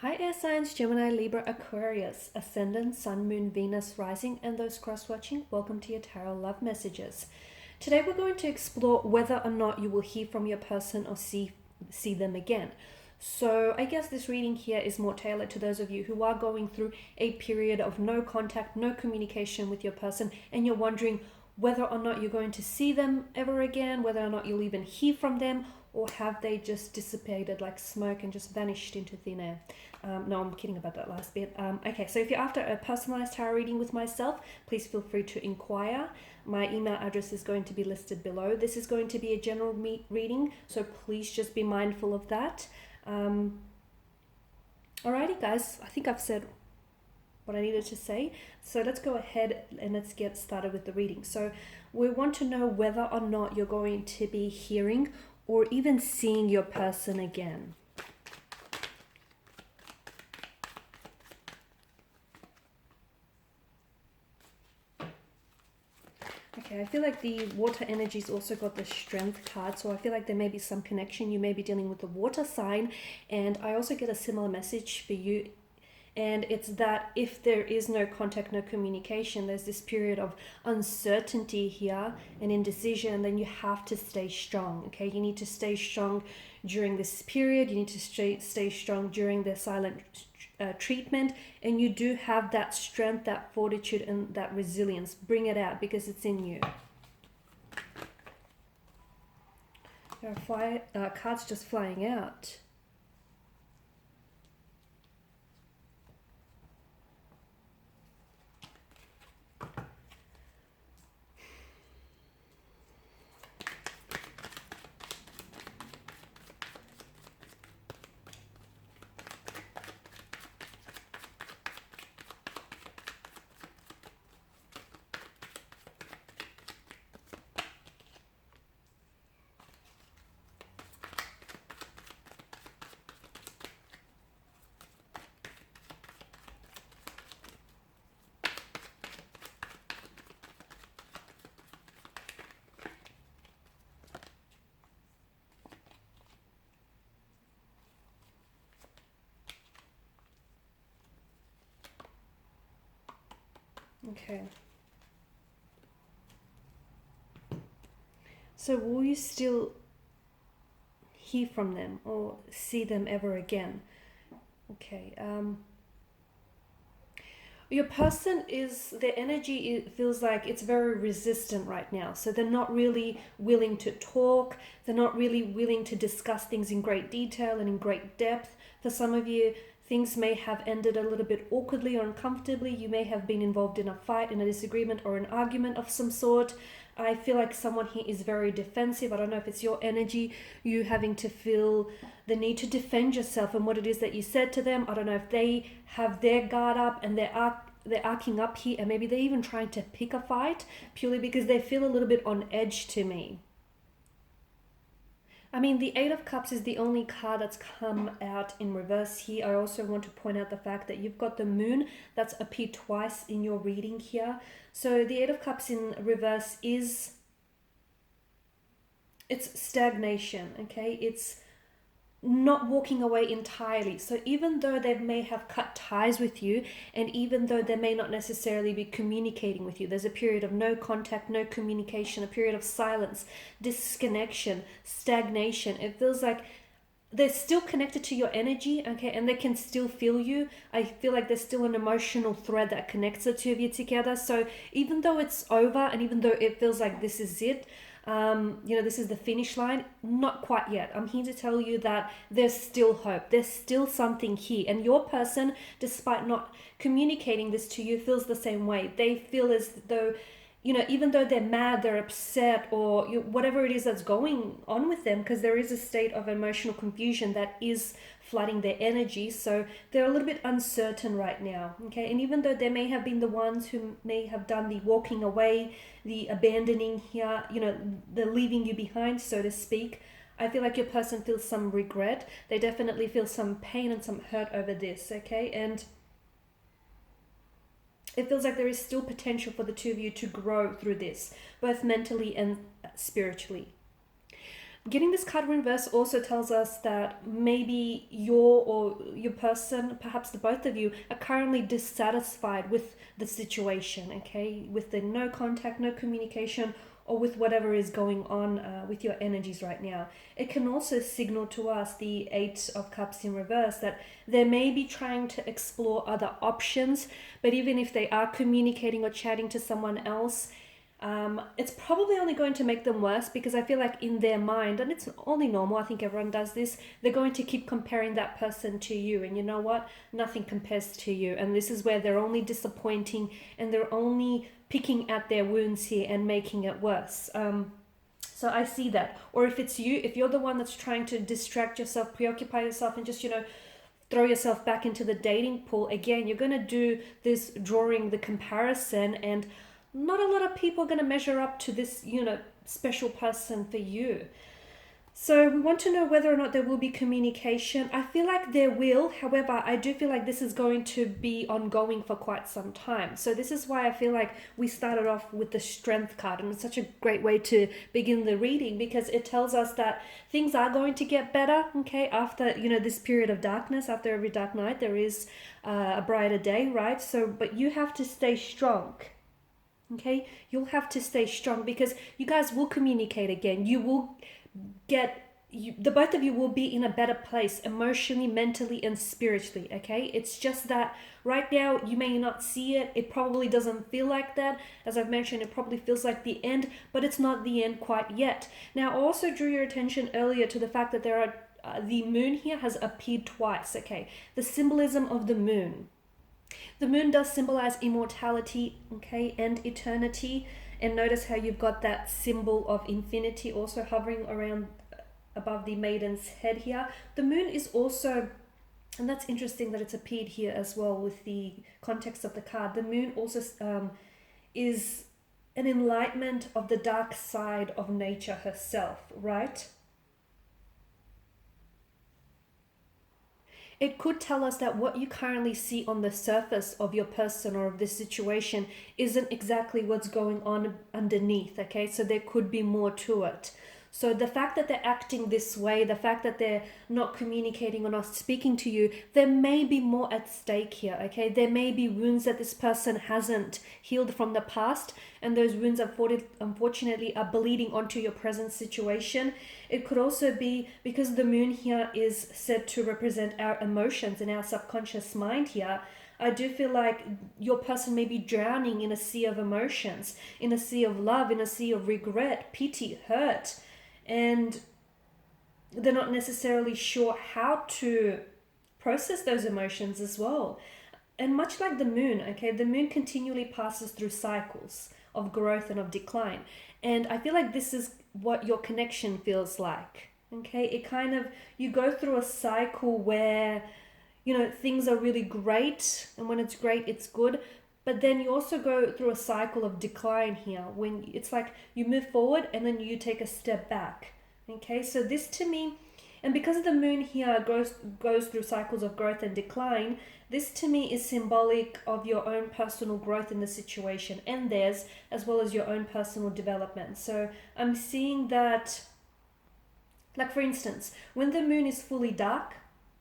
Hi air signs, Gemini, Libra, Aquarius, Ascendant, Sun, Moon, Venus, Rising, and those cross-watching, welcome to your Tarot Love Messages. Today we're going to explore whether or not you will hear from your person or see them again. So I guess this reading here is more tailored to those of you who are going through a period of no contact, no communication with your person, and you're wondering whether or not you're going to see them ever again, whether or not you'll even hear from them, or have they just dissipated like smoke and just vanished into thin air. No, I'm kidding about that last bit. Okay, so if you're after a personalized tarot reading with myself, please feel free to inquire. My email address is going to be listed below. This is going to be a general reading, so please just be mindful of that. Alrighty guys, I think I've said what I needed to say. So let's go ahead and let's get started with the reading. So we want to know whether or not you're going to be hearing or even seeing your person again. Okay, I feel like the water energy's also got the strength card, so I feel like there may be some connection. You may be dealing with the water sign, and I also get a similar message for you, and it's that if there is no contact, no communication, there's this period of uncertainty here and indecision, then you have to stay strong, okay? You need to stay strong during this period. You need to stay strong during the silent treatment, and you do have that strength, that fortitude, and that resilience. Bring it out because it's in you. There are cards just flying out. Okay. So will you still hear from them or see them ever again? Okay. Your person their energy, it feels like it's very resistant right now. So they're not really willing to talk. They're not really willing to discuss things in great detail and in great depth. For some of you, things may have ended a little bit awkwardly or uncomfortably. You may have been involved in a fight, in a disagreement, or an argument of some sort. I feel like someone here is very defensive. I don't know if it's your energy, you having to feel the need to defend yourself and what it is that you said to them. I don't know if they have their guard up and they're arcing up here, and maybe they're even trying to pick a fight purely because they feel a little bit on edge to me. I mean, the Eight of Cups is the only card that's come out in reverse here. I also want to point out the fact that you've got the Moon that's appeared twice in your reading here. So the Eight of Cups in reverse it's stagnation, okay? It's not walking away entirely. So even though they may have cut ties with you, and even though they may not necessarily be communicating with you, there's a period of no contact, no communication, a period of silence, disconnection, stagnation. It feels like they're still connected to your energy, okay, and they can still feel you. I feel like there's still an emotional thread that connects the two of you together. So even though it's over, and even though it feels like this is it, this is the finish line, not quite yet. I'm here to tell you that there's still hope. There's still something here. And your person, despite not communicating this to you, feels the same way. They feel as though, even though they're mad, they're upset, or whatever it is that's going on with them, because there is a state of emotional confusion that is flooding their energy. So they're a little bit uncertain right now, okay? And even though they may have been the ones who may have done the walking away, the abandoning here, the leaving you behind, so to speak, I feel like your person feels some regret. They definitely feel some pain and some hurt over this, okay? And it feels like there is still potential for the two of you to grow through this, both mentally and spiritually. Getting this card in reverse also tells us that maybe your person, perhaps the both of you, are currently dissatisfied with the situation, okay? With the no contact, no communication, or with whatever is going on with your energies right now. It can also signal to us, the Eight of Cups in reverse, that they may be trying to explore other options, but even if they are communicating or chatting to someone else, it's probably only going to make them worse, because I feel like in their mind, and it's only normal, I think everyone does this, they're going to keep comparing that person to you, and you know what? Nothing compares to you, and this is where they're only disappointing, and they're only picking at their wounds here and making it worse. So I see that. Or if it's you, if you're the one that's trying to distract yourself, preoccupy yourself, and just, throw yourself back into the dating pool, again, you're going to do this drawing the comparison, and not a lot of people are going to measure up to this, special person for you. So we want to know whether or not there will be communication. I feel like there will. However, I do feel like this is going to be ongoing for quite some time. So this is why I feel like we started off with the Strength card. And it's such a great way to begin the reading, because it tells us that things are going to get better, okay? After, this period of darkness, after every dark night, there is a brighter day, right? So, but you have to stay strong. Okay, you'll have to stay strong, because you guys will communicate again. You will the both of you will be in a better place emotionally, mentally, and spiritually. Okay, it's just that right now you may not see it. It probably doesn't feel like that. As I've mentioned, it probably feels like the end, but it's not the end quite yet. Now, I also drew your attention earlier to the fact that there are the moon here has appeared twice. Okay, the symbolism of the moon. The moon does symbolize immortality, okay, and eternity. And notice how you've got that symbol of infinity also hovering around above the maiden's head here. The moon is also, and that's interesting that it's appeared here as well with the context of the card. The moon also is an enlightenment of the dark side of nature herself, right? It could tell us that what you currently see on the surface of your person or of this situation isn't exactly what's going on underneath, okay? So there could be more to it. So the fact that they're acting this way, the fact that they're not communicating or not speaking to you, there may be more at stake here, okay? There may be wounds that this person hasn't healed from the past, and those wounds unfortunately are bleeding onto your present situation. It could also be because the moon here is said to represent our emotions and our subconscious mind here. I do feel like your person may be drowning in a sea of emotions, in a sea of love, in a sea of regret, pity, hurt, and they're not necessarily sure how to process those emotions as well. And much like the moon, okay, the moon continually passes through cycles of growth and of decline. And I feel like this is what your connection feels like, okay? It kind of, you go through a cycle where, things are really great. And when it's great, it's good. But then you also go through a cycle of decline here, when it's like you move forward and then you take a step back. Okay, so this to me, and because the moon here goes through cycles of growth and decline, this to me is symbolic of your own personal growth in the situation and theirs, as well as your own personal development. So I'm seeing that, like for instance, when the moon is fully dark,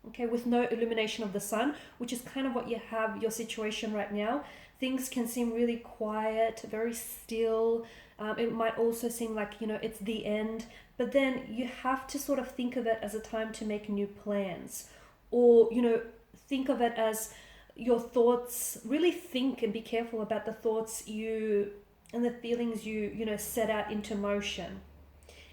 okay, with no illumination of the sun, which is kind of what you have your situation right now, things can seem really quiet, very still. It might also seem like, it's the end, but then you have to sort of think of it as a time to make new plans, or, think of it as your thoughts. Really think and be careful about the thoughts and the feelings you set out into motion.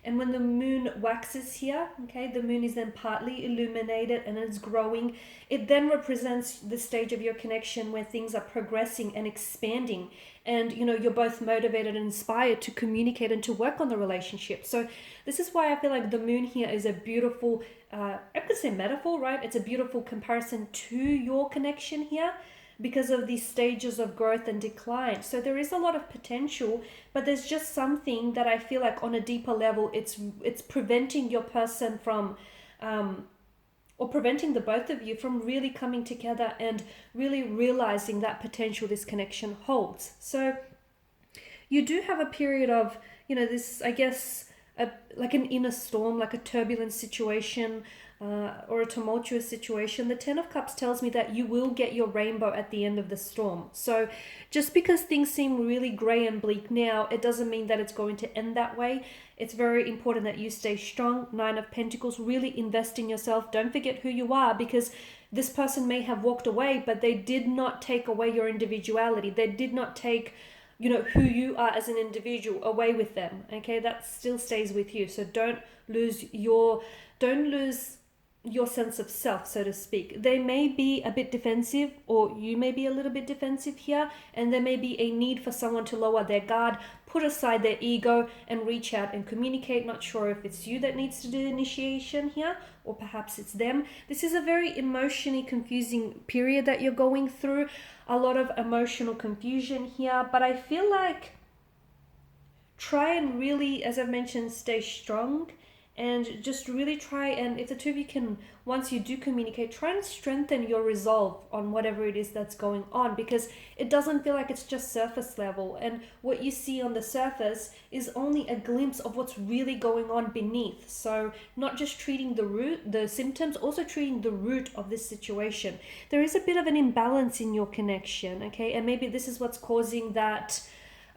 And when the moon waxes here, okay, the moon is then partly illuminated and it's growing. It then represents the stage of your connection where things are progressing and expanding. And, you're both motivated and inspired to communicate and to work on the relationship. So this is why I feel like the moon here is a beautiful, I could say metaphor, right? It's a beautiful comparison to your connection here, because of these stages of growth and decline. So there is a lot of potential, but there's just something that I feel like on a deeper level, it's preventing your person from, or preventing the both of you from really coming together and really realizing that potential this connection holds. So you do have a period of, this, I guess, like an inner storm, like a turbulent situation, or a tumultuous situation. The Ten of Cups tells me that you will get your rainbow at the end of the storm. So just because things seem really grey and bleak now, it doesn't mean that it's going to end that way. It's very important that you stay strong. Nine of Pentacles, really invest in yourself. Don't forget who you are, because this person may have walked away, but they did not take away your individuality. They did not take, you know, who you are as an individual away with them. Okay, that still stays with you. So don't lose your sense of self, so to speak. They may be a bit defensive, or you may be a little bit defensive here, and there may be a need for someone to lower their guard, put aside their ego, and reach out and communicate. Not sure if it's you that needs to do the initiation here, or perhaps it's them. This is a very emotionally confusing period that you're going through. A lot of emotional confusion here, but I feel like try and really, as I've mentioned, stay strong. And just really try, and if the two of you can, once you do communicate, try and strengthen your resolve on whatever it is that's going on, because it doesn't feel like it's just surface level. And what you see on the surface is only a glimpse of what's really going on beneath. So not just treating the symptoms, also treating the root of this situation. There is a bit of an imbalance in your connection, okay? And maybe this is what's causing that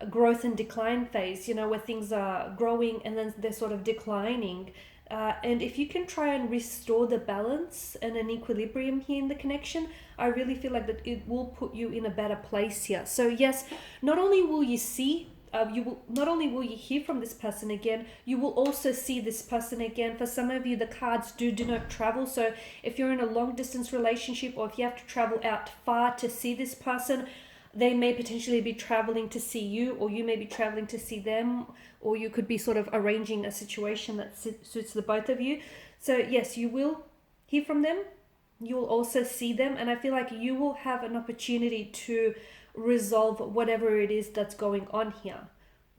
growth and decline phase, you know, where things are growing and then they're sort of declining. And if you can try and restore the balance and an equilibrium here in the connection, I really feel like that it will put you in a better place here. So yes, not only will you see, not only will you hear from this person again, you will also see this person again. For some of you, the cards do denote travel. So if you're in a long distance relationship, or if you have to travel out far to see this person, they may potentially be traveling to see you, or you may be traveling to see them, or you could be sort of arranging a situation that suits the both of you. So yes, you will hear from them. You will also see them, and I feel like you will have an opportunity to resolve whatever it is that's going on here.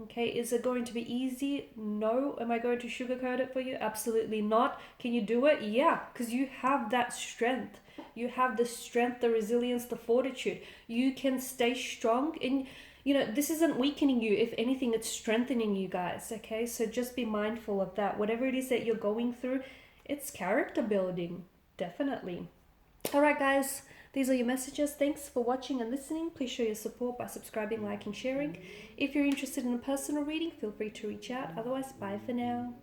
Okay, is it going to be easy? No. Am I going to sugarcoat it for you? Absolutely not. Can you do it? Yeah, because you have that strength. You have the strength, the resilience, the fortitude. You can stay strong, and you know, this isn't weakening you. If anything, it's strengthening you guys. Okay, so just be mindful of that. Whatever it is that you're going through, it's character building, definitely. All right, guys, these are your messages. Thanks for watching and listening. Please show your support by subscribing, liking, sharing. If you're interested in a personal reading, feel free to reach out. Otherwise, bye for now.